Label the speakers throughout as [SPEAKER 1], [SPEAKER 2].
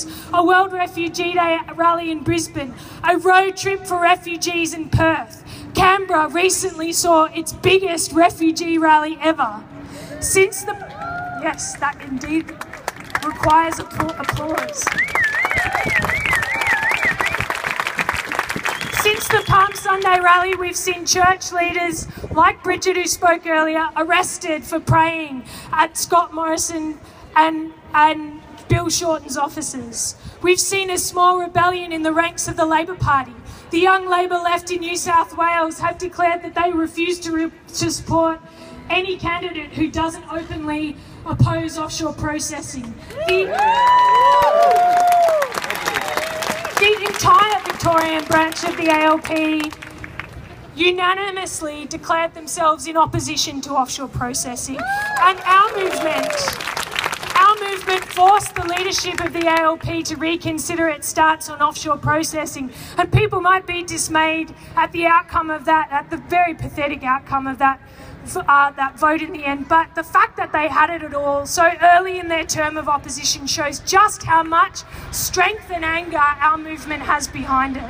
[SPEAKER 1] schools, a World Refugee Day rally in Brisbane, a road trip for refugees in Perth. Canberra recently saw its biggest refugee rally ever. Yes, that indeed requires applause. Since the Palm Sunday rally, we've seen church leaders like Bridget, who spoke earlier, arrested for praying at Scott Morrison and Bill Shorten's offices. We've seen a small rebellion in the ranks of the Labor Party. The Young Labor left in New South Wales have declared that they refuse to support any candidate who doesn't openly oppose offshore processing. The entire Victorian branch of the ALP unanimously declared themselves in opposition to offshore processing, and our movement forced the leadership of the ALP to reconsider its stance on offshore processing. And people might be dismayed at the outcome of that, at the very pathetic outcome of that vote in the end, but the fact that they had it at all so early in their term of opposition shows just how much strength and anger our movement has behind it.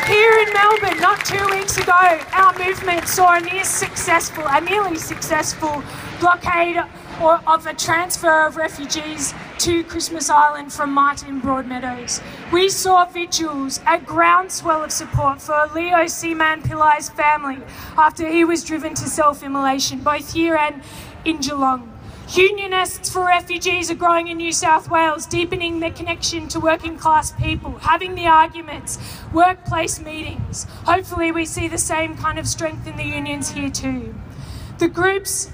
[SPEAKER 1] Here in Melbourne, not 2 weeks ago, our movement saw a nearly successful blockade of a transfer of refugees to Christmas Island from Martin Broadmeadows. We saw vigils, a groundswell of support for Leo Seaman Pillai's family after he was driven to self-immolation, both here and in Geelong. Unionists for refugees are growing in New South Wales, deepening their connection to working class people, having the arguments, workplace meetings. Hopefully we see the same kind of strength in the unions here too. The groups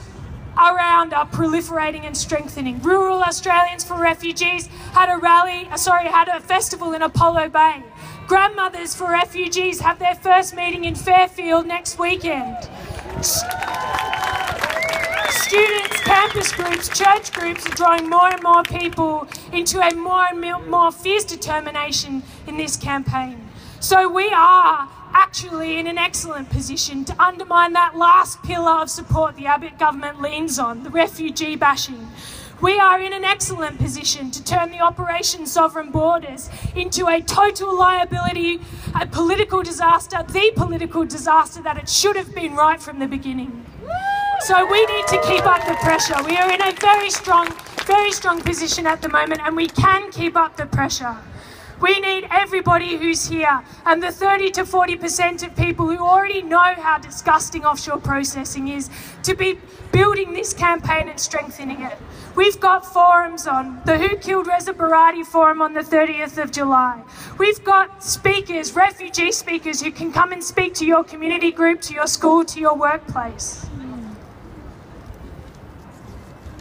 [SPEAKER 1] around are proliferating and strengthening. Rural Australians for Refugees had a festival in Apollo Bay. Grandmothers for Refugees have their first meeting in Fairfield next weekend. Students, campus groups, church groups are drawing more and more people into a more and more fierce determination in this campaign. So we are actually in an excellent position to undermine that last pillar of support the Abbott government leans on, the refugee bashing. We are in an excellent position to turn the Operation Sovereign Borders into a total liability, a political disaster, the political disaster that it should have been right from the beginning. So we need to keep up the pressure. We are in a very strong position at the moment, and we can keep up the pressure. We need everybody who's here, and the 30 to 40% of people who already know how disgusting offshore processing is, to be building this campaign and strengthening it. We've got forums on the Who Killed Reza Barati forum on the 30th of July. We've got speakers, refugee speakers, who can come and speak to your community group, to your school, to your workplace.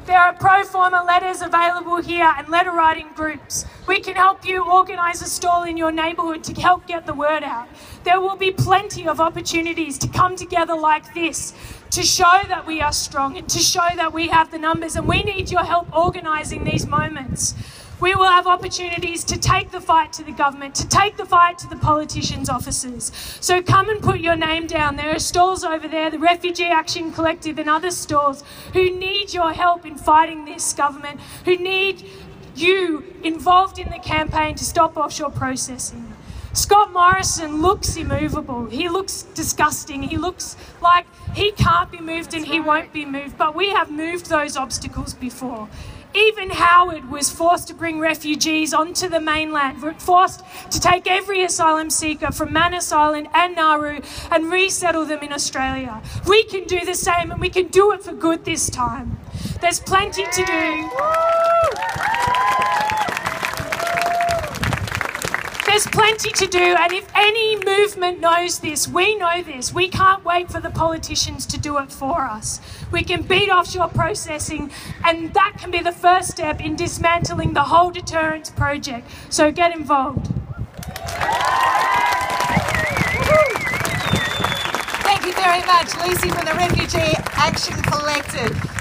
[SPEAKER 1] There are pro forma letters available here and letter writing groups. We can help you organise a stall in your neighbourhood to help get the word out. There will be plenty of opportunities to come together like this to show that we are strong and to show that we have the numbers, and we need your help organising these moments. We will have opportunities to take the fight to the government, to take the fight to the politicians' offices. So come and put your name down. There are stalls over there, the Refugee Action Collective and other stalls, who need your help in fighting this government, who need you involved in the campaign to stop offshore processing. Scott Morrison looks immovable. He looks disgusting. He looks like he can't be moved and he won't be moved. But we have moved those obstacles before. Even Howard was forced to bring refugees onto the mainland, forced to take every asylum seeker from Manus Island and Nauru and resettle them in Australia. We can do the same, and we can do it for good this time. There's plenty to do. There's plenty to do, and if any movement knows this, we know this. We can't wait for the politicians to do it for us. We can beat offshore processing, and that can be the first step in dismantling the whole deterrence project. So get involved.
[SPEAKER 2] Thank you very much, Lucy from the Refugee Action Collective.